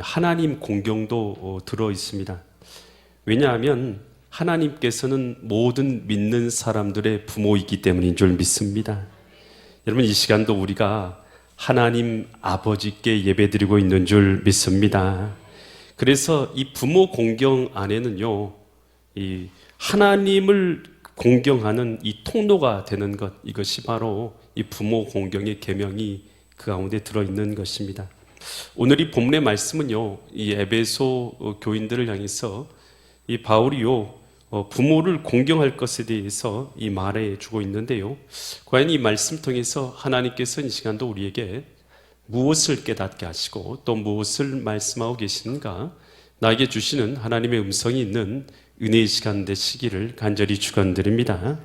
하나님 공경도 들어 있습니다. 왜냐하면 하나님께서는 모든 믿는 사람들의 부모이기 때문인 줄 믿습니다. 여러분, 이 시간도 우리가 하나님 아버지께 예배드리고 있는 줄 믿습니다. 그래서 이 부모 공경 안에는요, 이 하나님을 공경하는 이 통로가 되는 것, 이것이 바로 이 부모 공경의 계명이 그 가운데 들어있는 것입니다. 오늘 이 본문의 말씀은요, 이 에베소 교인들을 향해서 이 바울이요, 부모를 공경할 것에 대해서 이 말해 주고 있는데요, 과연 이 말씀 통해서 하나님께서 이 시간도 우리에게 무엇을 깨닫게 하시고 또 무엇을 말씀하고 계시는가, 나에게 주시는 하나님의 음성이 있는 은혜의 시간 되시기를 간절히 축원드립니다.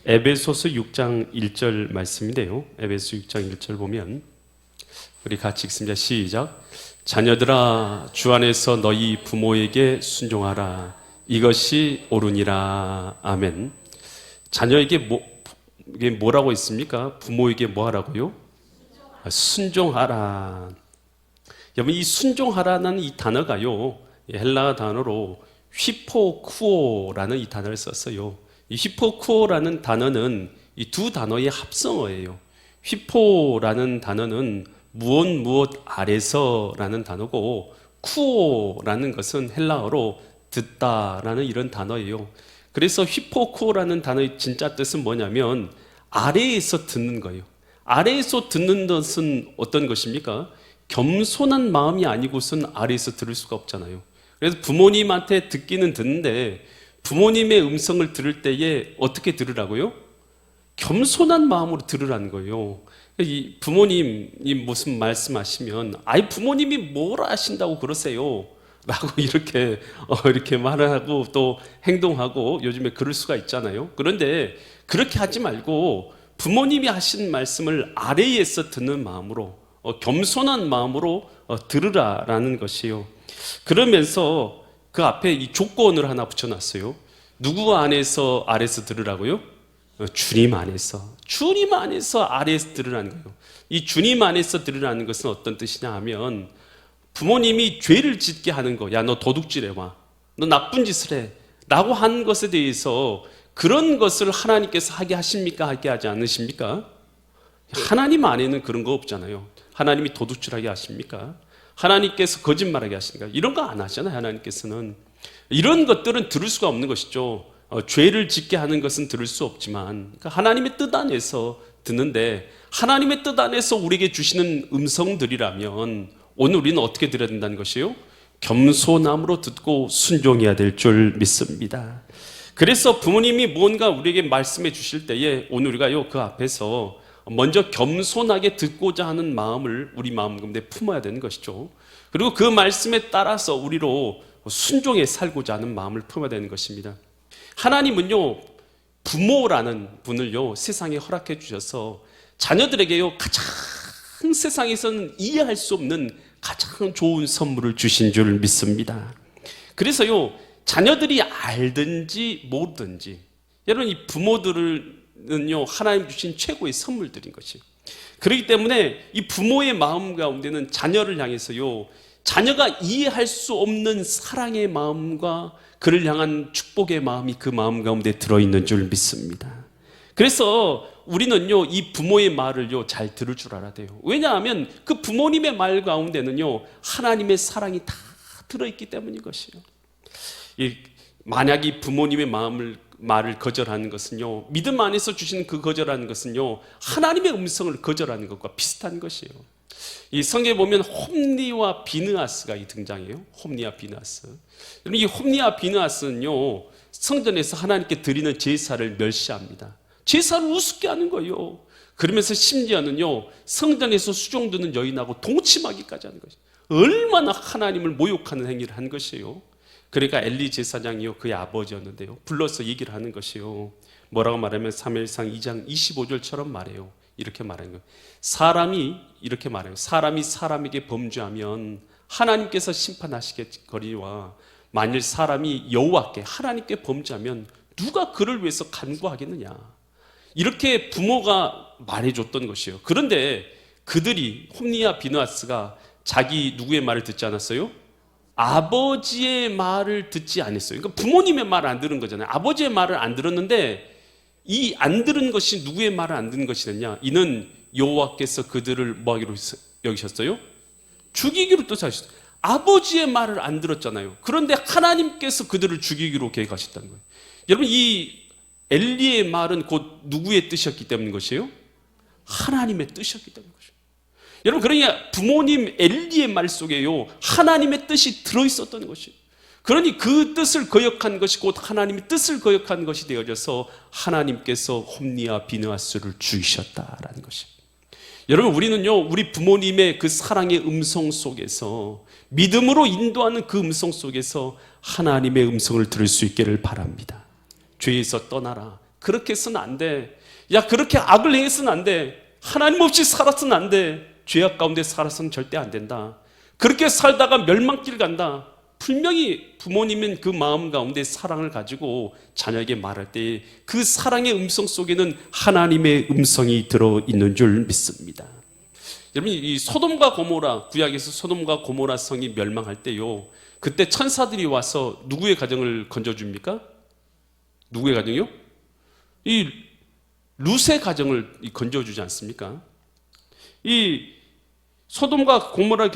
에베소서 6장 1절 말씀인데요, 에베소 6장 1절 보면 우리 같이 읽습니다. 시작. 자녀들아, 주 안에서 너희 부모에게 순종하라. 이것이 옳으니라. 아멘. 자녀에게 이게 뭐라고 있습니까? 부모에게 뭐 하라고요? 순종하라. 여러분, 이 순종하라는 이 단어가요, 헬라 단어로 휘포쿠오라는 이 단어를 썼어요. 이 휘포쿠오라는 단어는 이 두 단어의 합성어예요. 휘포라는 단어는 무엇 아래서라는 단어고, 쿠오라는 것은 헬라어로 듣다라는 이런 단어예요. 그래서 휘포쿠오라는 단어의 진짜 뜻은 뭐냐면 아래에서 듣는 거예요. 아래에서 듣는 것은 어떤 것입니까? 겸손한 마음이 아니고선 아래에서 들을 수가 없잖아요. 그래서 부모님한테 듣기는 듣는데 부모님의 음성을 들을 때에 어떻게 들으라고요? 겸손한 마음으로 들으라는 거예요. 이 부모님이 무슨 말씀하시면 아이 부모님이 뭘 하신다고 그러세요? 라고 이렇게 말을 하고 또 행동하고 요즘에 그럴 수가 있잖아요. 그런데 그렇게 하지 말고 부모님이 하신 말씀을 아래에서 듣는 마음으로, 겸손한 마음으로 들으라라는 것이요. 그러면서 그 앞에 이 조건을 하나 붙여놨어요. 누구 안에서 아래에서 들으라고요? 주님 안에서 아래에서 들으라는 거예요. 이 주님 안에서 들으라는 것은 어떤 뜻이냐 하면, 부모님이 죄를 짓게 하는 거, 야 너 도둑질해봐, 너 나쁜 짓을 해 라고 한 것에 대해서 그런 것을 하나님께서 하게 하십니까? 하게 하지 않으십니까? 하나님 안에는 그런 거 없잖아요. 하나님이 도둑질하게 하십니까? 하나님께서 거짓말하게 하십니까? 이런 거 안 하잖아요. 하나님께서는 이런 것들은 들을 수가 없는 것이죠. 죄를 짓게 하는 것은 들을 수 없지만, 그러니까 하나님의 뜻 안에서 듣는데, 하나님의 뜻 안에서 우리에게 주시는 음성들이라면 오늘 우리는 어떻게 들어야 된다는 것이요? 겸손함으로 듣고 순종해야 될 줄 믿습니다. 그래서 부모님이 무언가 우리에게 말씀해 주실 때에 오늘 우리가요, 그 앞에서 먼저 겸손하게 듣고자 하는 마음을 우리 마음 가운데 품어야 되는 것이죠. 그리고 그 말씀에 따라서 우리로 순종해 살고자 하는 마음을 품어야 되는 것입니다. 하나님은요, 부모라는 분을요, 세상에 허락해 주셔서 자녀들에게요, 가장 세상에서는 이해할 수 없는 가장 좋은 선물을 주신 줄 믿습니다. 그래서요, 자녀들이 알든지 모르든지, 여러분, 이 부모들은요, 하나님 주신 최고의 선물들인 것이에요. 그렇기 때문에 이 부모의 마음 가운데는 자녀를 향해서요, 자녀가 이해할 수 없는 사랑의 마음과 그를 향한 축복의 마음이 그 마음 가운데 들어있는 줄 믿습니다. 그래서 우리는요, 이 부모의 말을요, 잘 들을 줄 알아야 돼요. 왜냐하면 그 부모님의 말 가운데는요, 하나님의 사랑이 다 들어있기 때문인 것이에요. 만약 이 부모님의 말을 거절하는 것은요, 믿음 안에서 주시는 그 거절하는 것은요, 하나님의 음성을 거절하는 것과 비슷한 것이에요. 이 성경에 보면 홈리와 비느하스가 등장해요. 홈리와 비느하스. 이 홈리와 비느하스는요, 성전에서 하나님께 드리는 제사를 멸시합니다. 제사를 우습게 하는 거예요. 그러면서 심지어는요, 성전에서 수종드는 여인하고 동침하기까지 하는 것이에요. 얼마나 하나님을 모욕하는 행위를 한 것이에요. 그러니까 엘리 제사장이요, 그의 아버지였는데요, 불러서 얘기를 하는 것이요. 뭐라고 말하면 사무엘상 2장 25절처럼 말해요. 이렇게 말하는 거예요. 이렇게 말해요. 사람이 사람에게 범죄하면 하나님께서 심판하시겠거니와 만일 사람이 여호와께, 하나님께 범죄하면 누가 그를 위해서 간구하겠느냐. 이렇게 부모가 말해줬던 것이에요. 그런데 그들이, 홈리와 비느하스가 누구의 말을 듣지 않았어요? 아버지의 말을 듣지 않았어요. 그러니까 부모님의 말을 안 들은 거잖아요. 아버지의 말을 안 들었는데 이 안 들은 것이 누구의 말을 안 듣는 것이냐? 이는 여호와께서 그들을 뭐하기로 여기셨어요? 죽이기로 뜻하셨어요. 아버지의 말을 안 들었잖아요. 그런데 하나님께서 그들을 죽이기로 계획하셨다는 거예요. 여러분, 이 엘리의 말은 곧 누구의 뜻이었기 때문인 것이에요? 하나님의 뜻이었기 때문인 것이에요. 여러분, 그러니까 부모님 엘리의 말 속에요, 하나님의 뜻이 들어있었던 것이에요. 그러니 그 뜻을 거역한 것이 곧 하나님의 뜻을 거역한 것이 되어져서 하나님께서 홈리와 비느하스를 죽이셨다라는 것입니다. 여러분, 우리는요, 우리 부모님의 그 사랑의 음성 속에서, 믿음으로 인도하는 그 음성 속에서 하나님의 음성을 들을 수 있기를 바랍니다. 죄에서 떠나라. 그렇게 해서는 안 돼. 야, 그렇게 악을 행해서는 안 돼. 하나님 없이 살았으면 안 돼. 죄악 가운데 살아서는 절대 안 된다. 그렇게 살다가 멸망길 간다. 분명히 부모님은 그 마음 가운데 사랑을 가지고 자녀에게 말할 때 그 사랑의 음성 속에는 하나님의 음성이 들어있는 줄 믿습니다. 여러분, 이 소돔과 고모라, 구약에서 소돔과 고모라 성이 멸망할 때요, 그때 천사들이 와서 누구의 가정을 건져줍니까? 누구의 가정이요? 이 룻의 가정을 건져주지 않습니까? 이 소돔과 고모라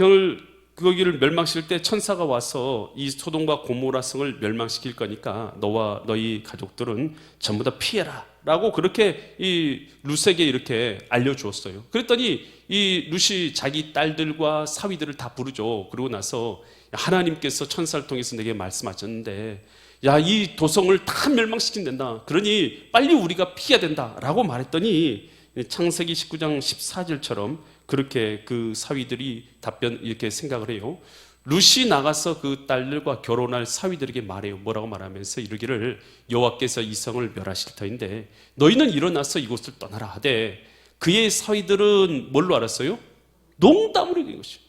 거기를 멸망시킬 때 천사가 와서 이 소돔과 고모라 성을 멸망시킬 거니까 너와 너희 가족들은 전부 다 피해라 라고 그렇게 이 룻에게 이렇게 알려주었어요. 그랬더니 이 룻이 자기 딸들과 사위들을 다 부르죠. 그러고 나서 하나님께서 천사를 통해서 내게 말씀하셨는데, 야, 이 도성을 다 멸망시킨단다. 그러니 빨리 우리가 피해야 된다 라고 말했더니 창세기 19장 14절처럼 그렇게 그 사위들이 이렇게 생각을 해요. 룻이 나가서 그 딸들과 결혼할 사위들에게 말해요. 뭐라고 말하면서 이르기를, 여호와께서 이 성을 멸하실 터인데 너희는 일어나서 이곳을 떠나라 하되, 그의 사위들은 뭘로 알았어요? 농담으로 얘기한 것이에요.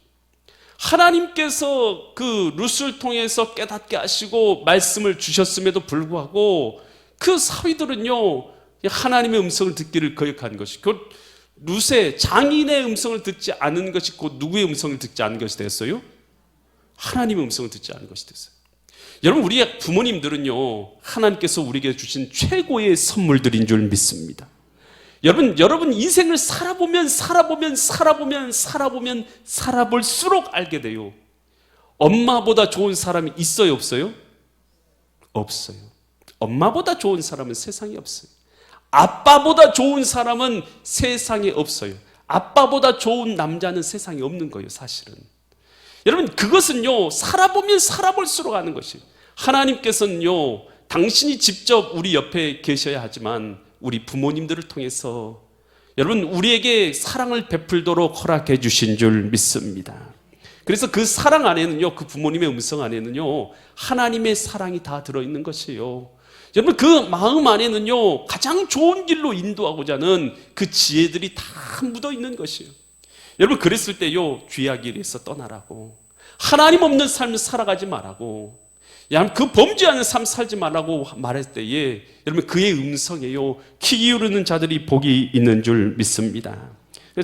하나님께서 그 룻을 통해서 깨닫게 하시고 말씀을 주셨음에도 불구하고 그 사위들은요, 하나님의 음성을 듣기를 거역한 것이, 그 룻의 장인의 음성을 듣지 않은 것이 곧 누구의 음성을 듣지 않은 것이 됐어요? 하나님의 음성을 듣지 않은 것이 됐어요. 여러분, 우리 부모님들은요, 하나님께서 우리에게 주신 최고의 선물들인 줄 믿습니다. 여러분 인생을 살아볼수록 알게 돼요. 엄마보다 좋은 사람이 있어요, 없어요? 없어요. 엄마보다 좋은 사람은 세상에 없어요. 아빠보다 좋은 사람은 세상에 없어요. 아빠보다 좋은 남자는 세상에 없는 거예요, 사실은. 여러분, 그것은요, 살아보면 살아볼수록 아는 것이에요. 하나님께서는요, 당신이 직접 우리 옆에 계셔야 하지만 우리 부모님들을 통해서 여러분 우리에게 사랑을 베풀도록 허락해 주신 줄 믿습니다. 그래서 그 사랑 안에는요, 그 부모님의 음성 안에는요, 하나님의 사랑이 다 들어있는 것이에요. 여러분, 그 마음 안에는요, 가장 좋은 길로 인도하고자 하는 그 지혜들이 다 묻어 있는 것이에요. 여러분, 그랬을 때요, 죄악 길에서 떠나라고, 하나님 없는 삶을 살아가지 말라고, 그 범죄하는 삶 살지 말라고 말할 때에 여러분, 그의 음성에요, 귀 기울이는 자들이 복이 있는 줄 믿습니다.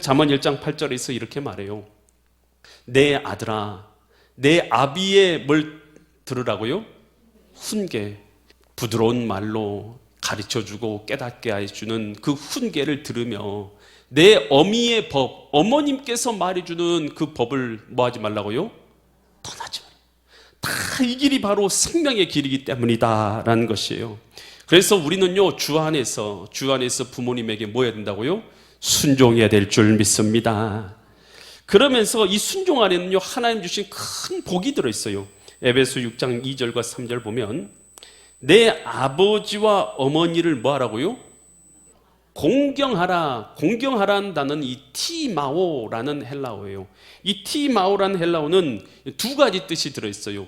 잠언 1장 8절에서 이렇게 말해요. 내 아들아, 내 아비의 뭘 들으라고요? 훈계, 부드러운 말로 가르쳐주고 깨닫게 해주는 그 훈계를 들으며 내 어미의 법, 어머님께서 말해주는 그 법을 뭐 하지 말라고요? 떠나지 말라. 다 이 길이 바로 생명의 길이기 때문이다 라는 것이에요. 그래서 우리는요, 주 안에서 부모님에게 뭐 해야 된다고요? 순종해야 될 줄 믿습니다. 그러면서 이 순종 안에는요, 하나님 주신 큰 복이 들어있어요. 에베소 6장 2절과 3절 보면 내 아버지와 어머니를 뭐 하라고요? 공경하라. 공경하라는 단어는 이 티마오라는 헬라어예요. 이 티마오라는 헬라어는 두 가지 뜻이 들어있어요.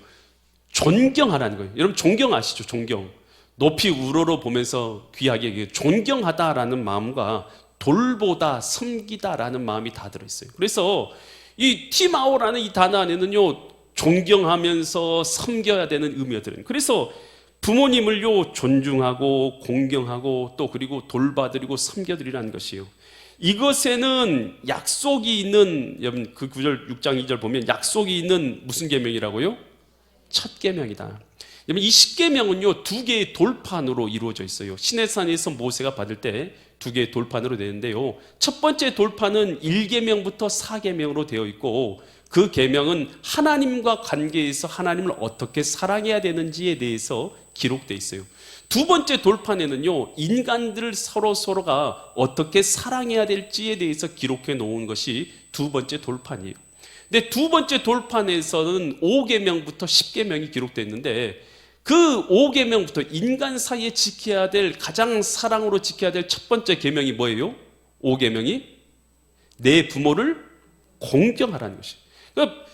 존경하라는 거예요. 여러분, 존경 아시죠? 존경. 높이 우러러 보면서 귀하게 존경하다라는 마음과 돌보다, 섬기다라는 마음이 다 들어있어요. 그래서 이 티마오라는 이 단어 안에는요, 존경하면서 섬겨야 되는 의미가 들어요. 그래서 부모님을요, 존중하고 공경하고 또 그리고 돌봐드리고 섬겨드리라는 것이에요. 이것에는 약속이 있는, 여러분 그 9절 6장 2절 보면 약속이 있는 무슨 계명이라고요? 첫 계명이다. 여러분 이 10계명은요 2개의 돌판으로 이루어져 있어요. 시내산에서 모세가 받을 때 2개의 돌판으로 되는데요, 첫 번째 돌판은 1계명부터 4계명으로 되어 있고, 그 계명은 하나님과 관계에서 하나님을 어떻게 사랑해야 되는지에 대해서 기록되어 있어요. 두 번째 돌판에는요 인간들 서로가 어떻게 사랑해야 될지에 대해서 기록해 놓은 것이 두 번째 돌판이에요. 근데 두 번째 돌판에서는 5계명부터 10계명이 기록되어 있는데, 그 5계명부터 인간 사이에 지켜야 될, 가장 사랑으로 지켜야 될 첫 번째 계명이 뭐예요? 5계명이 내 부모를 공경하라는 것이에요. 그러니까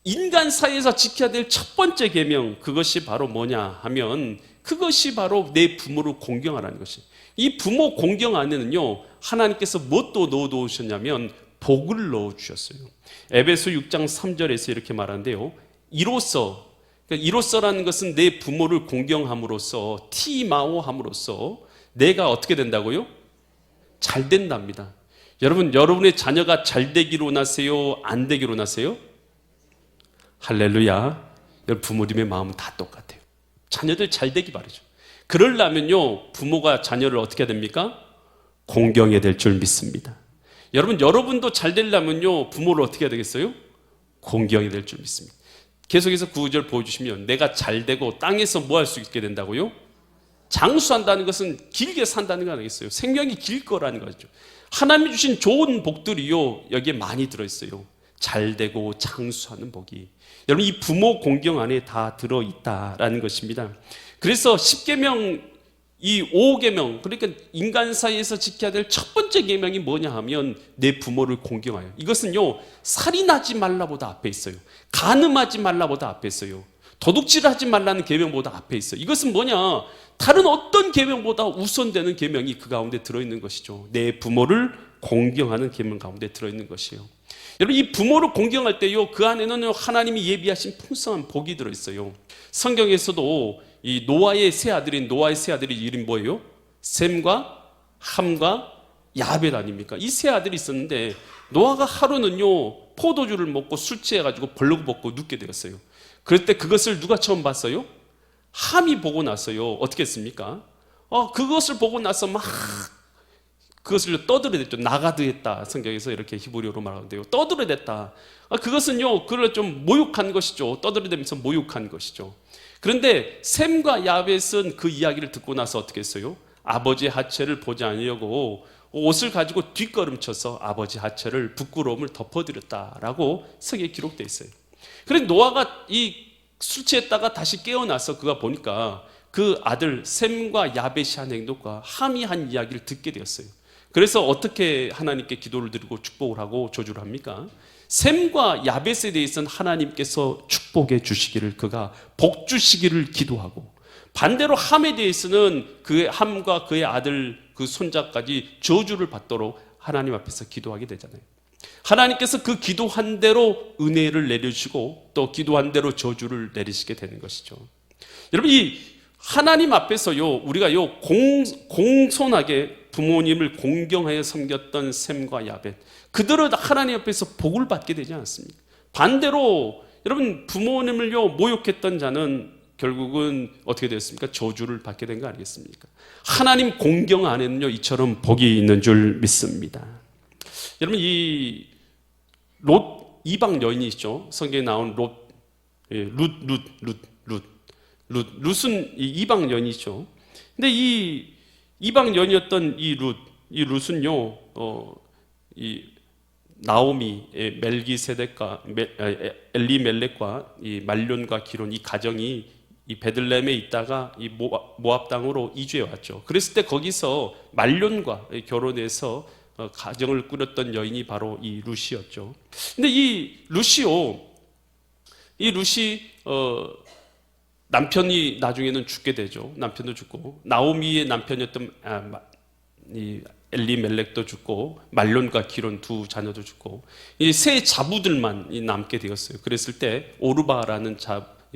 인간 사이에서 지켜야 될 첫 번째 계명, 그것이 바로 뭐냐 하면 그것이 바로 내 부모를 공경하라는 것이에요. 이 부모 공경 안에는요 하나님께서 무엇도 넣어두셨냐면 복을 넣어주셨어요. 에베소 6장 3절에서 이렇게 말하는데요, 이로써라는 것은 내 부모를 공경함으로써, 티마오함으로써 내가 어떻게 된다고요? 잘 된답니다. 여러분의 자녀가 잘 되기로 나세요? 안 되기로 나세요? 할렐루야. 여러분 부모님의 마음은 다 똑같아요. 자녀들 잘 되기 바라죠. 그러려면요 부모가 자녀를 어떻게 해야 됩니까? 공경해야 될 줄 믿습니다. 여러분도 잘 되려면요 부모를 어떻게 해야 되겠어요? 공경해야 될 줄 믿습니다. 계속해서 9절 보여주시면, 내가 잘 되고 땅에서 뭐 할 수 있게 된다고요? 장수한다는 것은 길게 산다는 거 아니겠어요? 생명이 길 거라는 거죠. 하나님이 주신 좋은 복들이요 여기에 많이 들어있어요. 잘 되고 장수하는 복이. 여러분 이 부모 공경 안에 다 들어있다라는 것입니다. 그래서 10계명, 이 5계명, 그러니까 인간 사이에서 지켜야 될 첫 번째 계명이 뭐냐 하면 내 부모를 공경하여. 이것은요 살인하지 말라보다 앞에 있어요. 간음하지 말라보다 앞에 있어요. 도둑질하지 말라는 계명보다 앞에 있어요. 이것은 뭐냐, 다른 어떤 계명보다 우선되는 계명이 그 가운데 들어있는 것이죠. 내 부모를 공경하는 계명 가운데 들어있는 것이에요. 여러분 이 부모를 공경할 때요 그 안에는 하나님이 예비하신 풍성한 복이 들어있어요. 성경에서도 이 노아의 세 아들이 이름 뭐예요? 셈과 함과 야벳 아닙니까? 이 세 아들이 있었는데, 노아가 하루는요 포도주를 먹고 술 취해가지고 벌거벗고 눕게 되었어요. 그럴 때 그것을 누가 처음 봤어요? 함이 보고 나서요 어떻게 했습니까? 그것을 보고 나서 막 그것을 떠들어댔죠. 나가드했다. 성경에서 이렇게 히브리어로 말하는데요, 떠들어댔다. 그것은요 그를 좀 모욕한 것이죠. 떠들어대면서 모욕한 것이죠. 그런데 셈과 야벳은 그 이야기를 듣고 나서 어떻게 했어요? 아버지의 하체를 보지 않으려고 옷을 가지고 뒷걸음쳐서 아버지 하체를 부끄러움을 덮어드렸다라고 성경에 기록되어 있어요. 그런데 노아가 술 취했다가 다시 깨어나서 그가 보니까 그 아들 셈과 야벳이 한 행동과 함이 한 이야기를 듣게 되었어요. 그래서 어떻게 하나님께 기도를 드리고 축복을 하고 저주를 합니까? 셈과 야벳에 대해서는 하나님께서 축복해 주시기를, 그가 복 주시기를 기도하고, 반대로 함에 대해서는 그의 함과 그의 아들 그 손자까지 저주를 받도록 하나님 앞에서 기도하게 되잖아요. 하나님께서 그 기도한 대로 은혜를 내려주시고 또 기도한 대로 저주를 내리시게 되는 것이죠. 여러분 이 하나님 앞에서요 우리가요 공손하게 부모님을 공경하여 섬겼던 셈과 야벳, 그들은 하나님 앞에서 복을 받게 되지 않습니까? 반대로 여러분 부모님을요 모욕했던 자는 결국은 어떻게 되었습니까? 저주를 받게 된 거 아니겠습니까? 하나님 공경 안에는요 이처럼 복이 있는 줄 믿습니다. 여러분 이 롯 이방 여인이시죠. 성경에 나온 룻은 이 이방 여인이죠. 근데 이 이방 여인이었던 이 룻은요 이 나오미, 멜기세덱과 엘리멜렉과 이 말론과 기론, 이 가정이 이 베들레헴에 있다가 이 모압 땅으로 이주해 왔죠. 그랬을 때 거기서 말론과 결혼해서 가정을 꾸렸던 여인이 바로 이 룻이었죠. 근데 이 룻이 남편이 나중에는 죽게 되죠. 남편도 죽고, 나오미의 남편이었던 이 엘리멜렉도 죽고, 말론과 기론 두 자녀도 죽고, 이 세 자부들만 남게 되었어요. 그랬을 때 오르바라는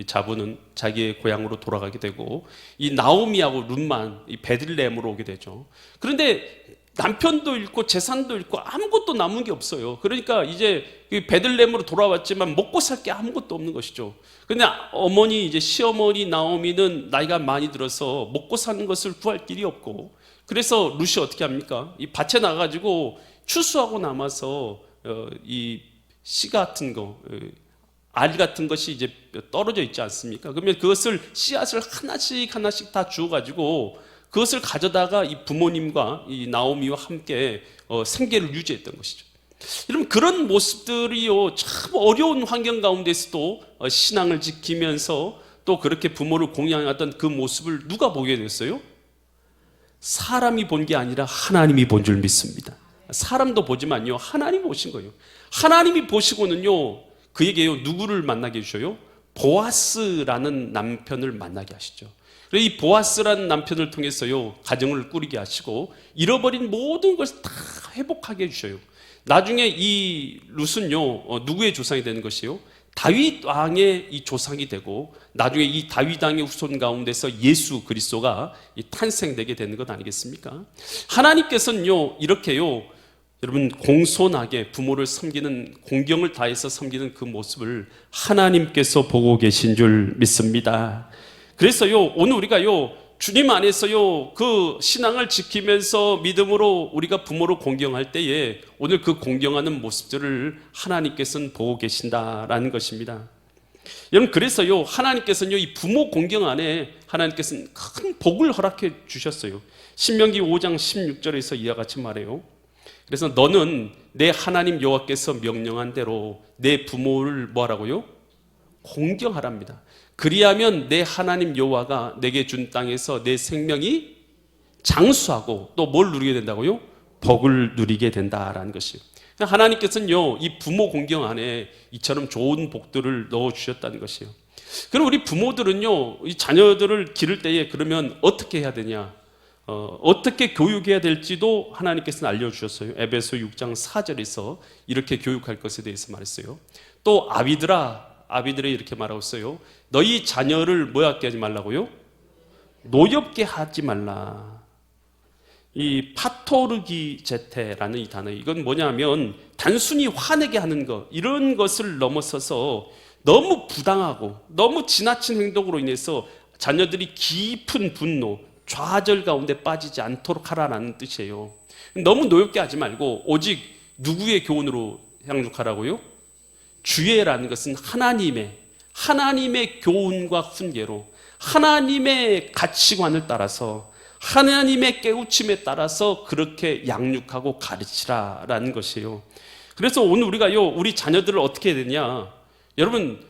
자부는 자기의 고향으로 돌아가게 되고, 이 나오미하고 룻만 이 베들레헴으로 오게 되죠. 그런데 남편도 잃고 재산도 잃고 아무것도 남은 게 없어요. 그러니까 이제 베들레헴으로 돌아왔지만 먹고 살 게 아무것도 없는 것이죠. 근데 어머니, 이제 시어머니 나오미는 나이가 많이 들어서 먹고 사는 것을 구할 길이 없고, 그래서 룻이 어떻게 합니까? 이 밭에 나가지고 추수하고 남아서 이 씨 같은 거, 알 같은 것이 이제 떨어져 있지 않습니까? 그러면 그것을 씨앗을 하나씩 하나씩 다 주워가지고 그것을 가져다가 이 부모님과 이 나오미와 함께 생계를 유지했던 것이죠. 여러분, 그런 모습들이요, 참 어려운 환경 가운데서도 신앙을 지키면서 또 그렇게 부모를 공양하던 그 모습을 누가 보게 됐어요? 사람이 본 게 아니라 하나님이 본 줄 믿습니다. 사람도 보지만요, 하나님이 보신 거예요. 하나님이 보시고는요, 그에게요, 누구를 만나게 해주셔요? 보아스라는 남편을 만나게 하시죠. 그래서 이 보아스라는 남편을 통해서요, 가정을 꾸리게 하시고 잃어버린 모든 것을 다 회복하게 해주셔요. 나중에 이 룻은요, 누구의 조상이 되는 것이요? 다윗 왕의 이 조상이 되고, 나중에 이 다윗 왕의 후손 가운데서 예수 그리스도가 탄생되게 되는 것 아니겠습니까? 하나님께서는요, 이렇게요, 여러분, 공손하게 부모를 섬기는, 공경을 다해서 섬기는 그 모습을 하나님께서 보고 계신 줄 믿습니다. 그래서요, 오늘 우리가요, 주님 안에서요, 그 신앙을 지키면서 믿음으로 우리가 부모를 공경할 때에 오늘 그 공경하는 모습들을 하나님께서는 보고 계신다라는 것입니다. 여러분, 그래서요, 하나님께서는요, 이 부모 공경 안에 하나님께서는 큰 복을 허락해 주셨어요. 신명기 5장 16절에서 이와 같이 말해요. 그래서 너는 내 하나님 여호와께서 명령한 대로 내 부모를 뭐하라고요? 공경하랍니다. 그리하면 내 하나님 여호와가 내게 준 땅에서 내 생명이 장수하고 또 뭘 누리게 된다고요? 복을 누리게 된다라는 것이에요. 하나님께서는요, 이 부모 공경 안에 이처럼 좋은 복들을 넣어주셨다는 것이에요. 그럼 우리 부모들은요, 이 자녀들을 기를 때에 그러면 어떻게 해야 되냐? 어떻게 교육해야 될지도 하나님께서는 알려주셨어요. 에베소 6장 4절에서 이렇게 교육할 것에 대해서 말했어요. 또 아비들에 이렇게 말하고 있어요. 너희 자녀를 뭐하게 하지 말라고요? 노엽게 하지 말라. 이 파토르기제테라는 이 단어, 이건 뭐냐면 단순히 화내게 하는 것, 이런 것을 넘어서서 너무 부당하고 너무 지나친 행동으로 인해서 자녀들이 깊은 분노, 좌절 가운데 빠지지 않도록 하라는 뜻이에요. 너무 노엽게 하지 말고 오직 누구의 교훈으로 향육하라고요? 주의라는 것은 하나님의 교훈과 훈계로, 하나님의 가치관을 따라서, 하나님의 깨우침에 따라서 그렇게 양육하고 가르치라라는 것이에요. 그래서 오늘 우리가요, 우리 자녀들을 어떻게 해야 되냐? 여러분,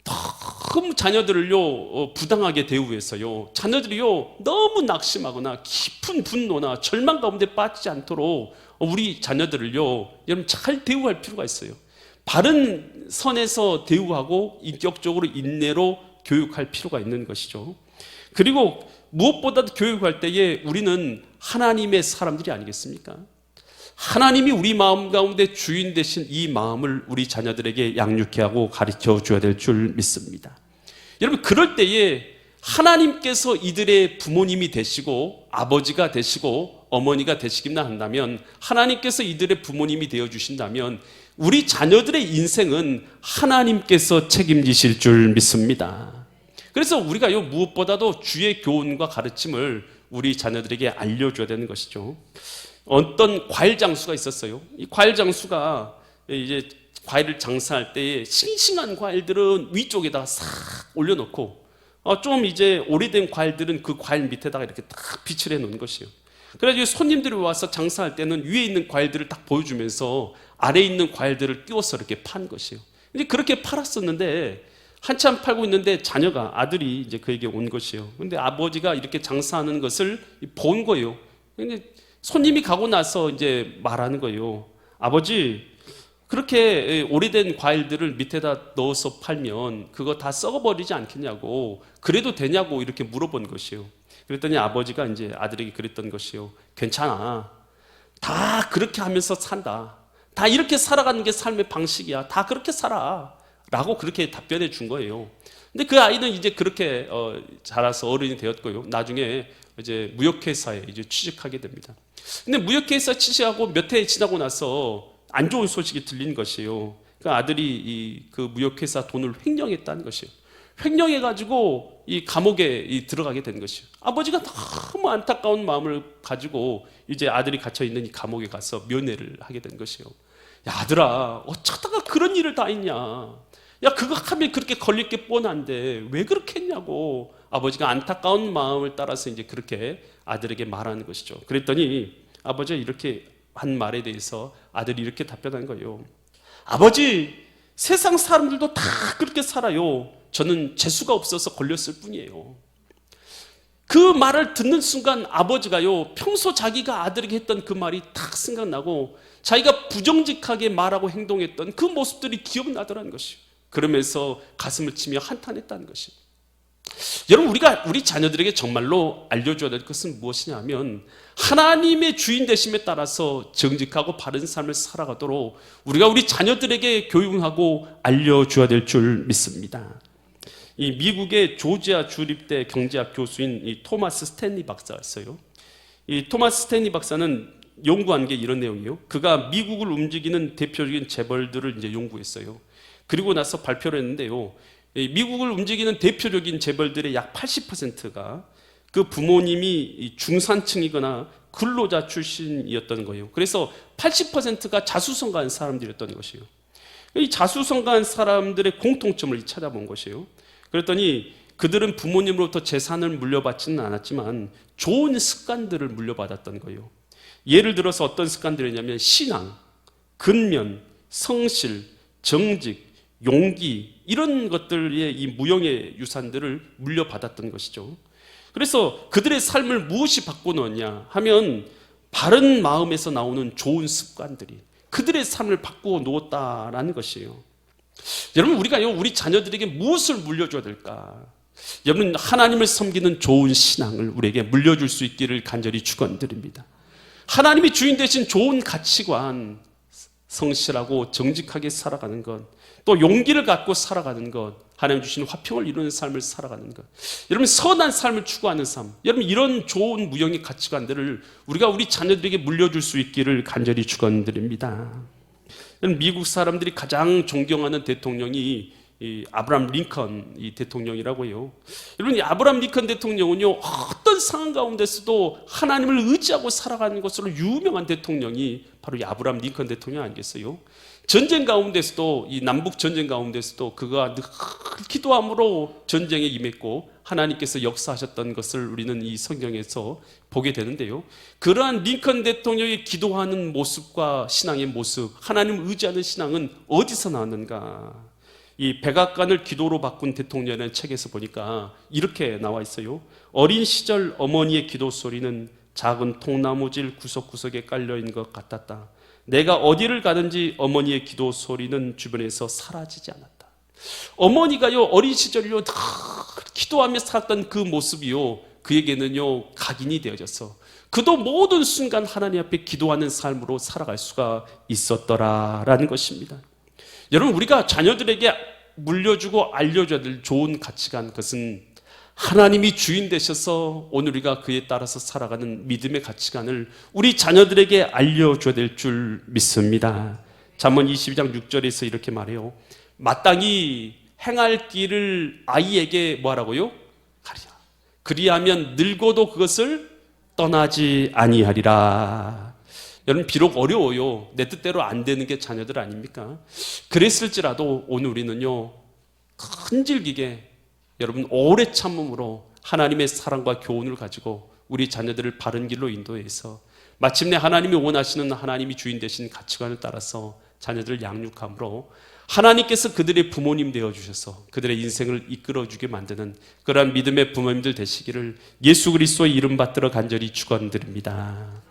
너무 자녀들을요, 부당하게 대우해서요, 자녀들이요, 너무 낙심하거나 깊은 분노나 절망 가운데 빠지지 않도록 우리 자녀들을요, 여러분 잘 대우할 필요가 있어요. 바른 선에서 대우하고 인격적으로 인내로 교육할 필요가 있는 것이죠. 그리고 무엇보다도 교육할 때에 우리는 하나님의 사람들이 아니겠습니까? 하나님이 우리 마음 가운데 주인 되신 이 마음을 우리 자녀들에게 양육해 하고 가르쳐 줘야 될 줄 믿습니다. 여러분, 그럴 때에 하나님께서 이들의 부모님이 되시고 아버지가 되시고 어머니가 되시기만 한다면, 하나님께서 이들의 부모님이 되어 주신다면 우리 자녀들의 인생은 하나님께서 책임지실 줄 믿습니다. 그래서 우리가요, 무엇보다도 주의 교훈과 가르침을 우리 자녀들에게 알려줘야 되는 것이죠. 어떤 과일 장수가 있었어요. 이 과일 장수가 이제 과일을 장사할 때에 싱싱한 과일들은 위쪽에다가 싹 올려놓고, 좀 이제 오래된 과일들은 그 과일 밑에다가 이렇게 딱 비치해 놓은 것이에요. 그래서 손님들이 와서 장사할 때는 위에 있는 과일들을 딱 보여주면서 아래에 있는 과일들을 띄워서 이렇게 판 것이에요. 이제 그렇게 팔았었는데, 한참 팔고 있는데 자녀가, 아들이 이제 그에게 온 것이에요. 근데 아버지가 이렇게 장사하는 것을 본 거예요. 근데 손님이 가고 나서 이제 말하는 거예요. 아버지, 그렇게 오래된 과일들을 밑에다 넣어서 팔면 그거 다 썩어버리지 않겠냐고, 그래도 되냐고 이렇게 물어본 것이에요. 그랬더니 아버지가 이제 아들에게 그랬던 것이에요. 괜찮아. 다 그렇게 하면서 산다. 다 이렇게 살아가는 게 삶의 방식이야. 다 그렇게 살아. 라고 그렇게 답변해 준 거예요. 근데 그 아이는 이제 그렇게 자라서 어른이 되었고요. 나중에 이제 무역회사에 이제 취직하게 됩니다. 근데 무역회사 취직하고 몇 해 지나고 나서 안 좋은 소식이 들린 것이에요. 그 아들이 그 무역회사 돈을 횡령했다는 것이에요. 횡령해가지고 이 감옥에 들어가게 된 것이에요. 아버지가 너무 안타까운 마음을 가지고 이제 아들이 갇혀 있는 이 감옥에 가서 면회를 하게 된 것이에요. 야, 아들아, 어쩌다가 그런 일을 다 했냐? 야, 그거 하면 그렇게 걸릴 게 뻔한데 왜 그렇게 했냐고 아버지가 안타까운 마음을 따라서 이제 그렇게 아들에게 말하는 것이죠. 그랬더니 아버지가 이렇게 한 말에 대해서 아들이 이렇게 답변한 거예요. 아버지, 세상 사람들도 다 그렇게 살아요. 저는 재수가 없어서 걸렸을 뿐이에요. 그 말을 듣는 순간 아버지가요, 평소 자기가 아들에게 했던 그 말이 딱 생각나고 자기가 부정직하게 말하고 행동했던 그 모습들이 기억나더라는 것이에요. 그러면서 가슴을 치며 한탄했다는 것이에요. 여러분, 우리 자녀들에게 정말로 알려줘야 될 것은 무엇이냐면 하나님의 주인 되심에 따라서 정직하고 바른 삶을 살아가도록 우리가 우리 자녀들에게 교육하고 알려줘야 될 줄 믿습니다. 이 미국의 조지아 주립대 경제학 교수인 이 토마스 스탠리 박사가 있어요. 이 토마스 스탠리 박사는 연구한 게 이런 내용이에요. 그가 미국을 움직이는 대표적인 재벌들을 이제 연구했어요. 그리고 나서 발표를 했는데요. 미국을 움직이는 대표적인 재벌들의 약 80%가 그 부모님이 중산층이거나 근로자 출신이었던 거예요. 그래서 80%가 자수성가한 사람들이었던 것이에요. 이 자수성가한 사람들의 공통점을 찾아본 것이에요. 그랬더니 그들은 부모님으로부터 재산을 물려받지는 않았지만 좋은 습관들을 물려받았던 거예요. 예를 들어서 어떤 습관들이냐면 신앙, 근면, 성실, 정직, 용기, 이런 것들의 이 무형의 유산들을 물려받았던 것이죠. 그래서 그들의 삶을 무엇이 바꿔놓았냐 하면 바른 마음에서 나오는 좋은 습관들이 그들의 삶을 바꾸어 놓았다라는 것이에요. 여러분, 우리가요, 우리 자녀들에게 무엇을 물려줘야 될까? 여러분, 하나님을 섬기는 좋은 신앙을 우리에게 물려줄 수 있기를 간절히 축원드립니다. 하나님이 주인 되신 좋은 가치관, 성실하고 정직하게 살아가는 것, 또 용기를 갖고 살아가는 것, 하나님 주신 화평을 이루는 삶을 살아가는 것, 여러분 선한 삶을 추구하는 삶, 여러분 이런 좋은 무형의 가치관들을 우리가 우리 자녀들에게 물려줄 수 있기를 간절히 축원드립니다. 미국 사람들이 가장 존경하는 대통령이 이 아브라함 링컨 이 대통령이라고 해요. 여러분, 이 아브라함 링컨 대통령은요, 어떤 상황 가운데서도 하나님을 의지하고 살아가는 것으로 유명한 대통령이 바로 이 아브라함 링컨 대통령 아니겠어요? 전쟁 가운데서도, 이 남북 전쟁 가운데서도 그가 늘 기도함으로 전쟁에 임했고 하나님께서 역사하셨던 것을 우리는 이 성경에서 보게 되는데요. 그러한 링컨 대통령이 기도하는 모습과 신앙의 모습, 하나님을 의지하는 신앙은 어디서 나왔는가? 이 백악관을 기도로 바꾼 대통령이라는 책에서 보니까 이렇게 나와 있어요. 어린 시절 어머니의 기도 소리는 작은 통나무질 구석구석에 깔려있는 것 같았다. 내가 어디를 가든지 어머니의 기도 소리는 주변에서 사라지지 않았다. 어머니가요, 어린 시절요, 다 기도하며 살았던 그 모습이요, 그에게는요, 각인이 되어져서 그도 모든 순간 하나님 앞에 기도하는 삶으로 살아갈 수가 있었더라라는 것입니다. 여러분, 우리가 자녀들에게 물려주고 알려줘야 될 좋은 가치관, 그것은 하나님이 주인 되셔서 오늘 우리가 그에 따라서 살아가는 믿음의 가치관을 우리 자녀들에게 알려줘야 될 줄 믿습니다. 잠언 22장 6절에서 이렇게 말해요. 마땅히 행할 길을 아이에게 뭐하라고요? 가리라. 그리하면 늙어도 그것을 떠나지 아니하리라. 여러분, 비록 어려워요. 내 뜻대로 안 되는 게 자녀들 아닙니까? 그랬을지라도 오늘 우리는요, 끈질기게 여러분 오래 참음으로 하나님의 사랑과 교훈을 가지고 우리 자녀들을 바른 길로 인도해서 마침내 하나님이 원하시는 하나님이 주인 되신 가치관을 따라서 자녀들을 양육함으로 하나님께서 그들의 부모님 되어주셔서 그들의 인생을 이끌어주게 만드는 그러한 믿음의 부모님들 되시기를 예수 그리스도의 이름 받들어 간절히 축원드립니다.